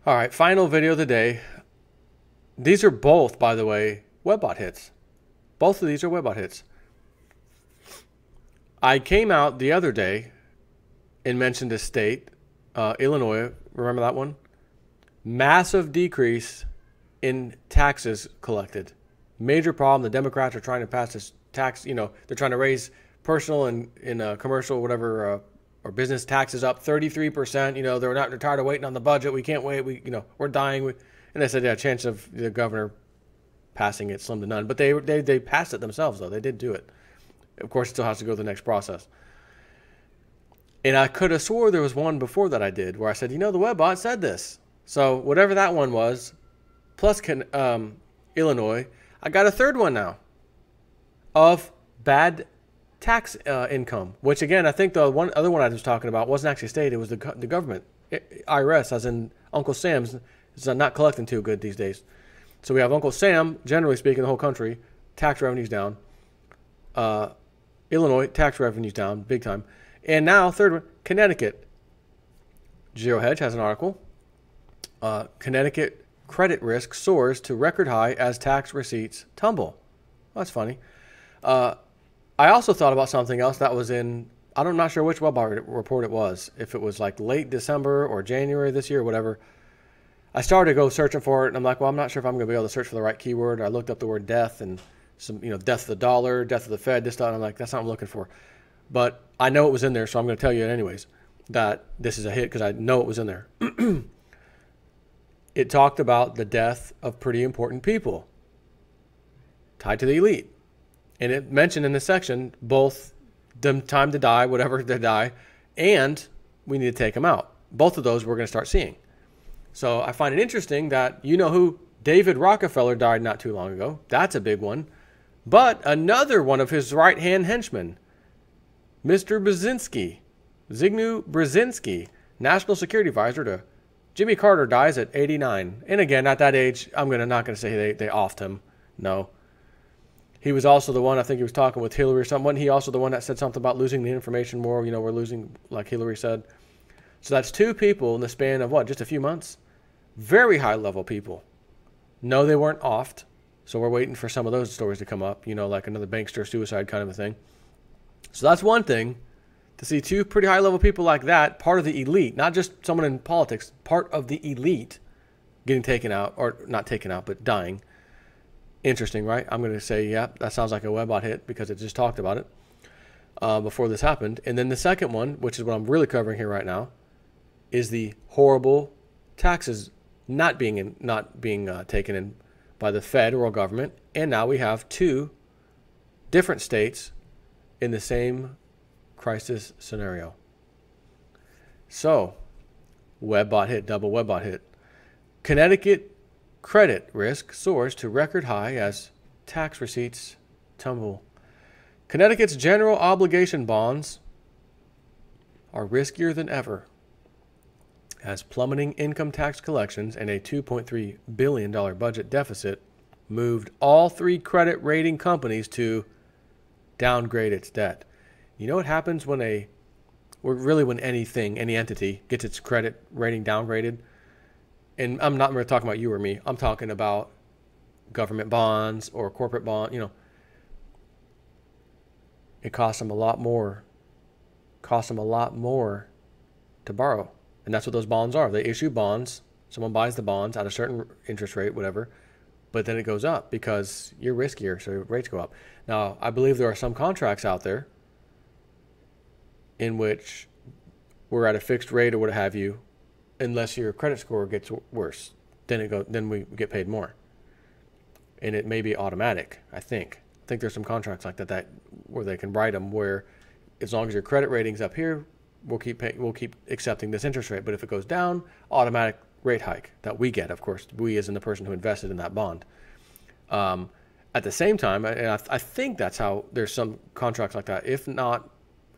All right, final video of the day. These are both, by the way, Webbot hits. Both of these are Webbot hits. I came out the other day and mentioned a state, Illinois. Remember that one? Massive decrease in taxes collected. Major problem. The Democrats are trying to pass this tax. They're trying to raise personal and commercial, whatever, or business taxes up 33%. They're tired of waiting on the budget. We can't wait. We're dying. And they said, yeah, chance of the governor passing it slim to none. But they passed it themselves, though. They did do it. Of course, it still has to go through the next process. And I could have swore there was one before that I did where I said, the Webbot said this. So whatever that one was, plus Illinois, I got a third one now of bad tax income, which again, I think the other one I was talking about wasn't actually state. It was the government, IRS, as in Uncle Sam's, is not collecting too good these days. So we have Uncle Sam, generally speaking, the whole country, tax revenues down. Illinois, tax revenues down, big time. And now, third one, Connecticut. Zero Hedge has an article. Connecticut credit risk soars to record high as tax receipts tumble. That's funny. I also thought about something else that was in, I'm not sure which Webbot report it was, if it was like late December or January this year or whatever. I started to go searching for it, and I'm like, well, I'm not sure if I'm going to be able to search for the right keyword. I looked up the word death and some, death of the dollar, death of the Fed, this, that, and I'm like, that's not what I'm looking for. But I know it was in there, so I'm going to tell you anyways that this is a hit because I know it was in there. It talked about the death of pretty important people tied to the elite. And it mentioned in this section both them time to die, whatever they die, and we need to take them out. Both of those we're going to start seeing. So I find it interesting that who David Rockefeller died not too long ago. That's a big one. But another one of his right-hand henchmen, Mr. Zygmunt Brzezinski, National Security Advisor to Jimmy Carter, dies at 89. And again, at that age, I'm not going to say they offed him. No. He was also the one, I think he was talking with Hillary or something. Wasn't he also the one that said something about losing the information war? We're losing, like Hillary said. So that's two people in the span of just a few months? Very high-level people. No, they weren't offed. So we're waiting for some of those stories to come up, like another bankster suicide kind of a thing. So that's one thing, to see two pretty high-level people like that, part of the elite, not just someone in politics, part of the elite getting taken out, or not taken out, but dying. Interesting, right? I'm going to say, yeah, that sounds like a Webbot hit because it just talked about it before this happened. And then the second one, which is what I'm really covering here right now, is the horrible taxes not being taken in by the federal government. And now we have two different states in the same crisis scenario. So, Webbot hit, double Webbot hit. Connecticut credit risk soars to record high as tax receipts tumble. Connecticut's general obligation bonds are riskier than ever as plummeting income tax collections and a $2.3 billion budget deficit moved all three credit rating companies to downgrade its debt. You know what happens when any entity gets its credit rating downgraded? And I'm not really talking about you or me. I'm talking about government bonds or corporate bond. It costs them a lot more. To borrow. And that's what those bonds are. They issue bonds. Someone buys the bonds at a certain interest rate, whatever. But then it goes up because you're riskier, so rates go up. Now, I believe there are some contracts out there in which we're at a fixed rate or what have you, unless your credit score gets worse. Then we get paid more. And it may be automatic, I think. I think there's some contracts like that where they can write them where as long as your credit rating's up here, we'll keep accepting this interest rate. But if it goes down, automatic rate hike that we get, of course, we as in the person who invested in that bond. At the same time, and I think that's how there's some contracts like that. If not,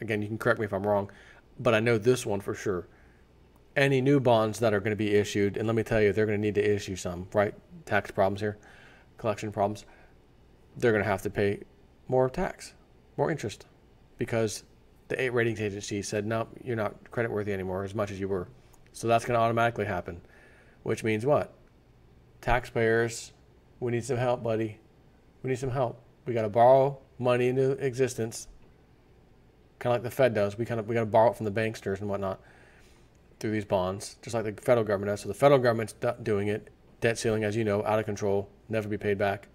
again, you can correct me if I'm wrong, but I know this one for sure. Any new bonds that are going to be issued, and let me tell you, they're going to need to issue some, right? Tax problems here, collection problems. They're going to have to pay more tax, more interest, because the ratings agency said, no, you're not creditworthy anymore as much as you were. So that's going to automatically happen. which means what? Taxpayers, we need some help, buddy. We need some help. We got to borrow money into existence, kind of like the Fed does. We got to borrow it from the banksters and whatnot through these bonds, just like the federal government does. So the federal government's doing it. Debt ceiling, as you know, out of control, never be paid back.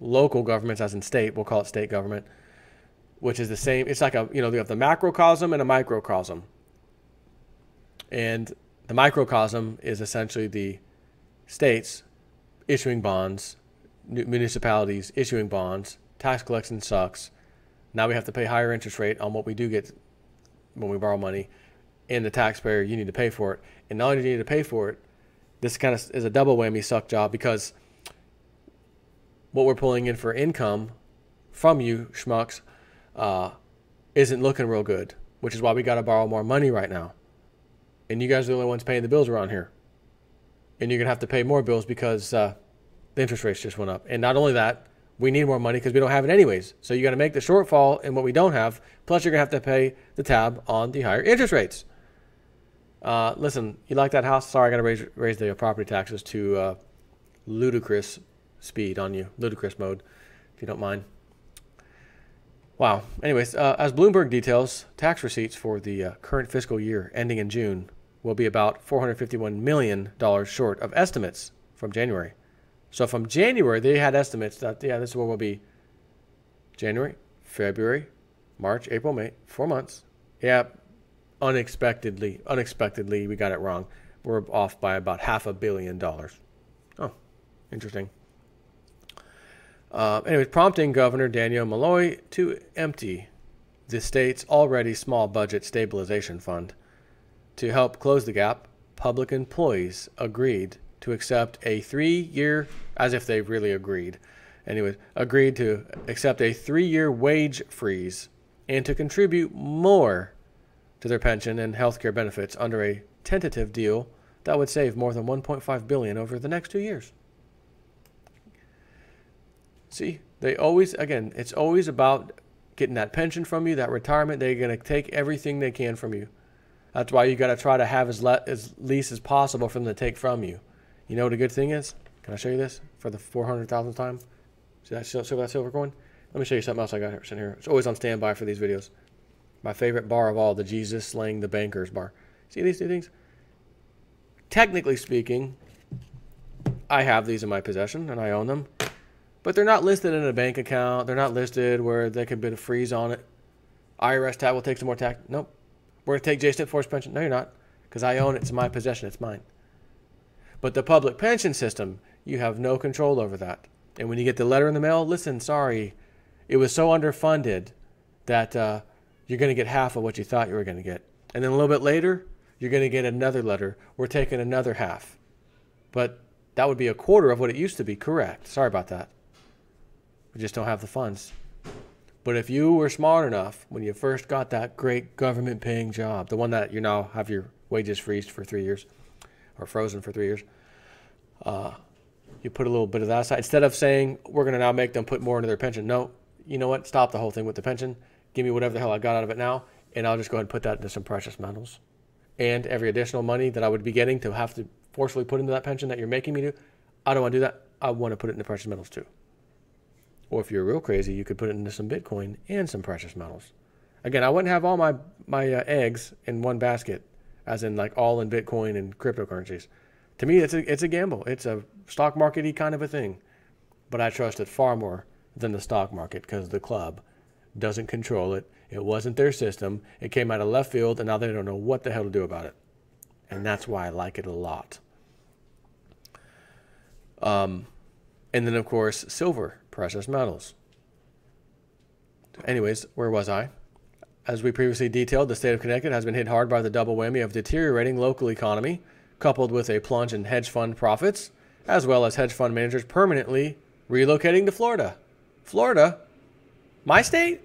Local governments, as in state, we'll call it state government, which is the same. It's like you have the macrocosm and a microcosm. And the microcosm is essentially the states issuing bonds, municipalities issuing bonds, tax collection sucks. Now we have to pay higher interest rate on what we do get when we borrow money. And the taxpayer, you need to pay for it. And not only do you need to pay for it, this kind of is a double whammy suck job, because what we're pulling in for income from you schmucks isn't looking real good, which is why we got to borrow more money right now. And you guys are the only ones paying the bills around here. And you're going to have to pay more bills because the interest rates just went up. And not only that, we need more money because we don't have it anyways. So you got to make the shortfall in what we don't have. Plus, you're going to have to pay the tab on the higher interest rates. Listen, you like that house? Sorry, I got to raise the property taxes to ludicrous speed on you. Ludicrous mode, if you don't mind. Wow. Anyways, as Bloomberg details, tax receipts for the current fiscal year ending in June will be about $451 million short of estimates from January. So from January, they had estimates that, this is what will be January, February, March, April, May, 4 months. Yeah, unexpectedly, we got it wrong. We're off by about $500 million. Oh, interesting. Anyways, prompting Governor Daniel Malloy to empty the state's already small budget stabilization fund. To help close the gap, public employees agreed to accept a 3-year, as if they really agreed. Anyways, agreed to accept a 3-year wage freeze and to contribute more to their pension and health care benefits under a tentative deal that would save more than $1.5 billion over the next 2 years. See, it's always about getting that pension from you, that retirement. They're going to take everything they can from you. That's why you got to try to have as least as possible for them to take from you. You know what a good thing is? Can I show you this for the 400,000th time? See that silver coin? Let me show you something else I got here. Sitting here. It's always on standby for these videos. My favorite bar of all, the Jesus slaying the bankers bar. See these two things? Technically speaking, I have these in my possession and I own them. But they're not listed in a bank account. They're not listed where there could be a freeze on it. IRS tab will take some more tax. Nope. We're going to take J-Step Force pension. No, you're not. Because I own it. It's in my possession. It's mine. But the public pension system, you have no control over that. And when you get the letter in the mail, listen, sorry. It was so underfunded that you're going to get half of what you thought you were going to get. And then a little bit later, you're going to get another letter. We're taking another half. But that would be a quarter of what it used to be. Correct. Sorry about that. We just don't have the funds. But if you were smart enough when you first got that great government paying job, the one that you now have your wages freezed for 3 years or frozen for 3 years, you put a little bit of that aside. Instead of saying we're going to now make them put more into their pension. No, you know what? Stop the whole thing with the pension. Give me whatever the hell I got out of it now, and I'll just go ahead and put that into some precious metals. And every additional money that I would be getting to have to forcefully put into that pension that you're making me do, I don't want to do that. I want to put it into precious metals too. Or if you're real crazy, you could put it into some Bitcoin and some precious metals. Again, I wouldn't have all my eggs in one basket, as in like all in Bitcoin and cryptocurrencies. To me, it's a gamble. It's a stock market-y kind of a thing. But I trust it far more than the stock market because the club doesn't control it. It wasn't their system. It came out of left field, and now they don't know what the hell to do about it. And that's why I like it a lot. And then, of course, silver, precious metals. Anyways, where was I? As we previously detailed, the state of Connecticut has been hit hard by the double whammy of deteriorating local economy, coupled with a plunge in hedge fund profits, as well as hedge fund managers permanently relocating to Florida. Florida? My state?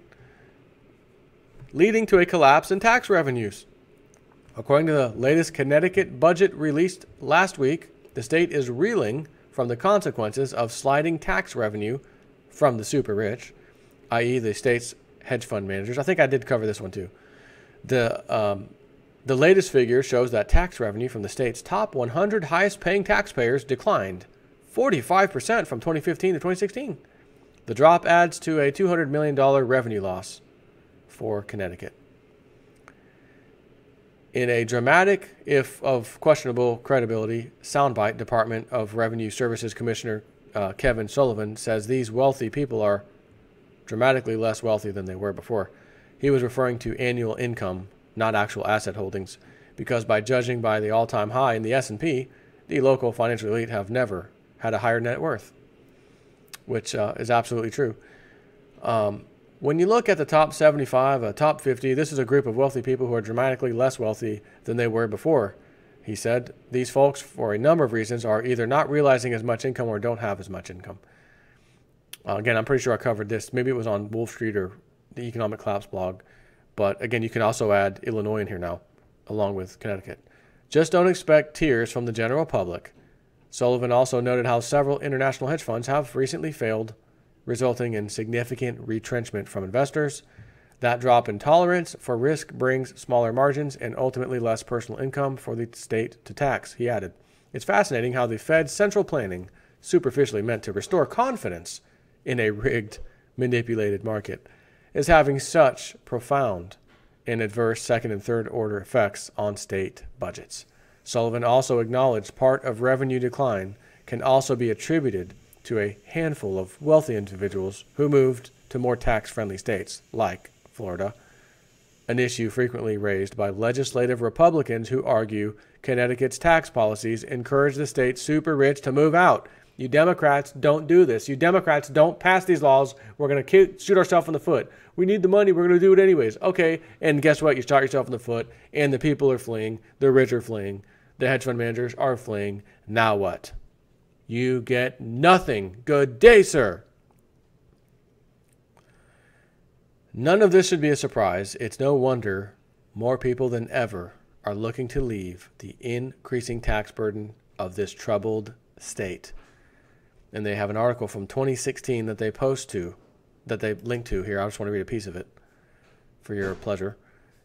Leading to a collapse in tax revenues. According to the latest Connecticut budget released last week, the state is reeling from the consequences of sliding tax revenue from the super rich, i.e. the state's hedge fund managers. I think I did cover this one too. The The latest figure shows that tax revenue from the state's top 100 highest paying taxpayers declined 45% from 2015 to 2016. The drop adds to a $200 million revenue loss for Connecticut. In a dramatic, if of questionable credibility, soundbite, Department of Revenue Services Commissioner Kevin Sullivan says these wealthy people are dramatically less wealthy than they were before. He was referring to annual income, not actual asset holdings, because by judging by the all-time high in the S&P, the local financial elite have never had a higher net worth, which is absolutely true. When you look at the top 75, top 50, this is a group of wealthy people who are dramatically less wealthy than they were before. He said these folks, for a number of reasons, are either not realizing as much income or don't have as much income. Again, I'm pretty sure I covered this. Maybe it was on Wolf Street or the Economic Collapse blog. But again, you can also add Illinois in here now, along with Connecticut. Just don't expect tears from the general public. Sullivan also noted how several international hedge funds have recently failed, resulting in significant retrenchment from investors. That drop in tolerance for risk brings smaller margins and ultimately less personal income for the state to tax, he added. It's fascinating how the Fed's central planning, superficially meant to restore confidence in a rigged, manipulated market, is having such profound and adverse second and third order effects on state budgets. Sullivan also acknowledged part of revenue decline can also be attributed to a handful of wealthy individuals who moved to more tax-friendly states, like Florida, an issue frequently raised by legislative Republicans who argue Connecticut's tax policies encourage the state's super rich to move out. You Democrats don't do this. You Democrats don't pass these laws. We're going to shoot ourselves in the foot. We need the money. We're going to do it anyways. Okay, and guess what? You shot yourself in the foot, and the people are fleeing. The rich are fleeing. The hedge fund managers are fleeing. Now what? You get nothing. Good day, sir. None of this should be a surprise. It's no wonder more people than ever are looking to leave the increasing tax burden of this troubled state. And they have an article from 2016 that they link to here. I just want to read a piece of it for your pleasure.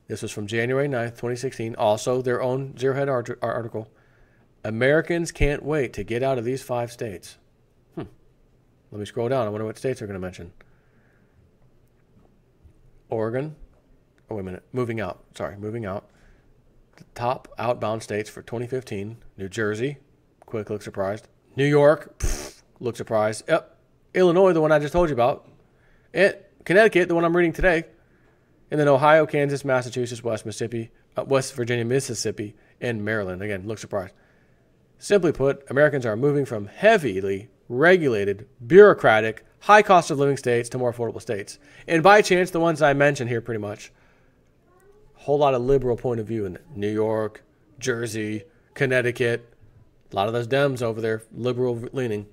This was from January 9th, 2016. Also, their own Zero Head article. Americans can't wait to get out of these 5 states. Let me scroll down. I wonder what states are going to mention. Oregon. Oh, wait a minute. Moving out. The top outbound states for 2015. New Jersey. Quick look surprised. New York. Look surprised. Yep. Illinois, the one I just told you about. Connecticut, the one I'm reading today. And then Ohio, Kansas, Massachusetts, West Virginia, Mississippi, and Maryland. Again, look surprised. Simply put, Americans are moving from heavily regulated, bureaucratic, high cost of living states to more affordable states. And by chance, the ones I mentioned here pretty much, whole lot of liberal point of view in New York, Jersey, Connecticut. A lot of those Dems over there, liberal leaning.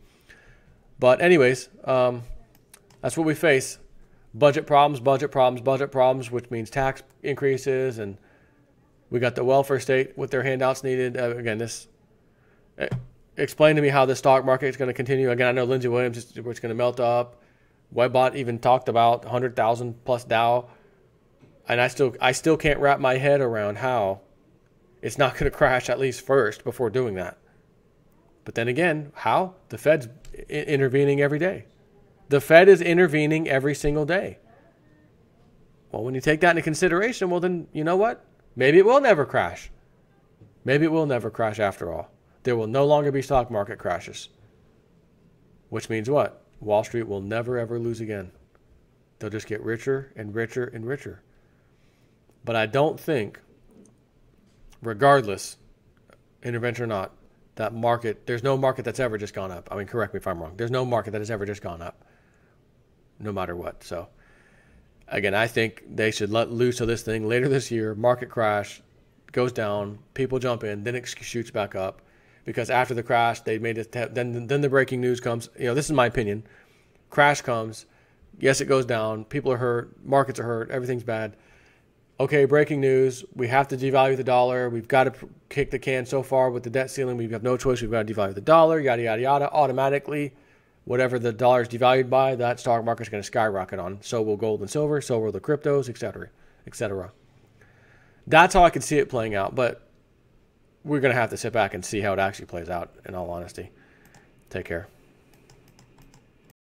But anyways, that's what we face. Budget problems, which means tax increases. And we got the welfare state with their handouts needed. Explain to me how the stock market is going to continue. Again, I know Lindsey Williams is going to melt up. Webbot even talked about 100,000 plus Dow. And I still can't wrap my head around how it's not going to crash at least first before doing that. But then again, how? The Fed's intervening every day. The Fed is intervening every single day. Well, when you take that into consideration, well then, you know what? Maybe it will never crash. Maybe it will never crash after all. There will no longer be stock market crashes. Which means what? Wall Street will never ever lose again. They'll just get richer and richer and richer. But I don't think, regardless, intervention or not, that market, there's no market that's ever just gone up. I mean, correct me if I'm wrong. There's no market that has ever just gone up, no matter what. So, again, I think they should let loose of this thing later this year. Market crash goes down, people jump in, then it shoots back up. Because after the crash, they made it. Then the breaking news comes. This is my opinion. Crash comes. Yes, it goes down. People are hurt. Markets are hurt. Everything's bad. Okay, breaking news. We have to devalue the dollar. We've got to kick the can so far with the debt ceiling. We have no choice. We've got to devalue the dollar, yada, yada, yada. Automatically, whatever the dollar is devalued by, that stock market is going to skyrocket on. So will gold and silver. So will the cryptos, et cetera, et cetera. That's how I could see it playing out, but we're going to have to sit back and see how it actually plays out, in all honesty. Take care.